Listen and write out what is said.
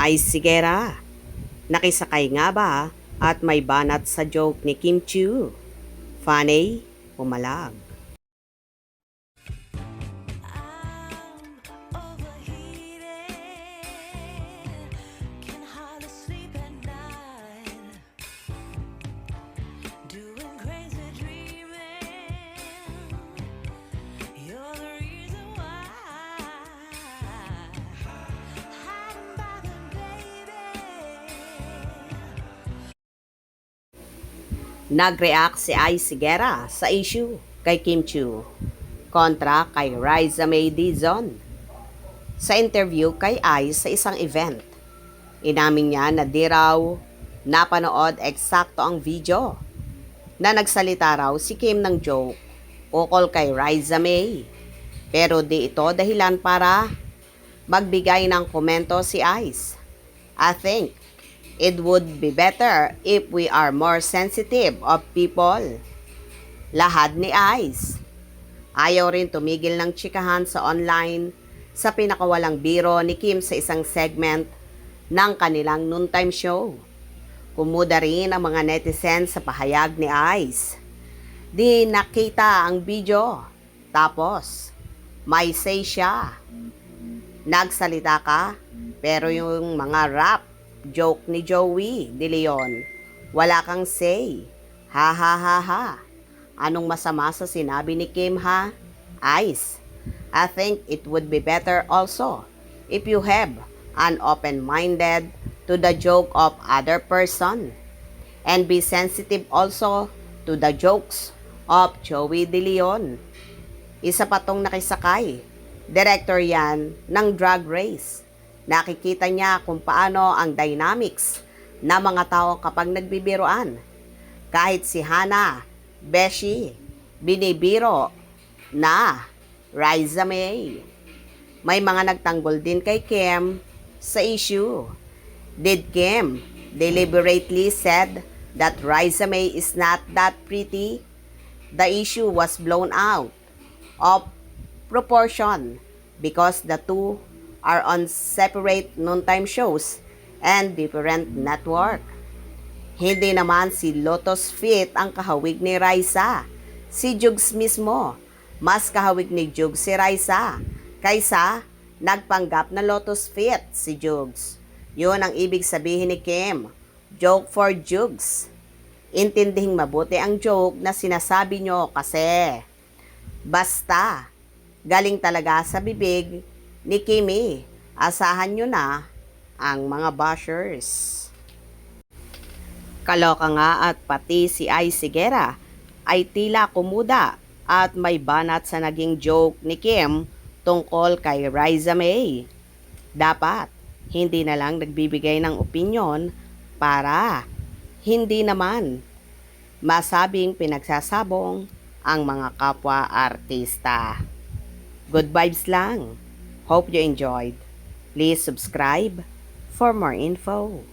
Ay sigera, nakisakay nga ba at may banat sa joke ni Kim Chiu? Funny, pumalag. I'm overheated, can hardly sleep at night, doing crazy dreaming. You're the reason why. Hiding by the baby. Nag-react si Ay Sigera sa issue kay Kim Chiu kontra kay Riza May Dizon. Sa interview kay Ay sa isang event, inamin niya na di raw napanood eksakto ang video na nagsalita raw si Kim ng joke ukol kay Riza May. Pero di ito dahilan para magbigay ng komento si Ice. I think it would be better if we are more sensitive of people. Lahad ni Ice. Ayaw rin tumigil ng tsikahan sa online sa pinakawalang biro ni Kim sa isang segment ng kanilang noontime show. Kumuda rin ang mga netizens sa pahayag ni Ice. Di nakita ang video. Tapos, may say siya. Nagsalita ka, pero yung mga rap joke ni Joey De Leon, wala kang say. Ha ha ha ha. Anong masama sa sinabi ni Kim ha? Ice, I think it would be better also if you have an open-minded to the joke of other person and be sensitive also to the jokes of Joey De Leon. Isa pa tong nakisakay. Director yan ng Drag Race. Nakikita niya kung paano ang dynamics ng mga tao kapag nagbibiroan. Kahit si Hana, Beshi, binibiro na Riza May. May mga nagtanggol din kay Kim sa issue. Did Kim deliberately said that Riza May is not that pretty? The issue was blown out of proportion because the two are on separate noontime shows and different network. Hindi naman si Lotus Fit ang kahawig ni Raisa. Si Jugs mismo. Mas kahawig ni Jugs si Raisa kaysa nagpanggap na Lotus Fit si Jugs. Yun ang ibig sabihin ni Kim. Joke for Jugs. Intindihing mabuti ang joke na sinasabi nyo kasi basta galing talaga sa bibig ni Kimi. Asahan nyo na ang mga bashers. Kaloka nga at pati si Ay Sigera ay tila kumuda at may banat sa naging joke ni Kim tungkol kay Riza May. Dapat hindi na lang nagbibigay ng opinyon para hindi naman masabing pinagsasabong ang mga kapwa artista. Good vibes lang. Hope you enjoyed. Please subscribe for more info.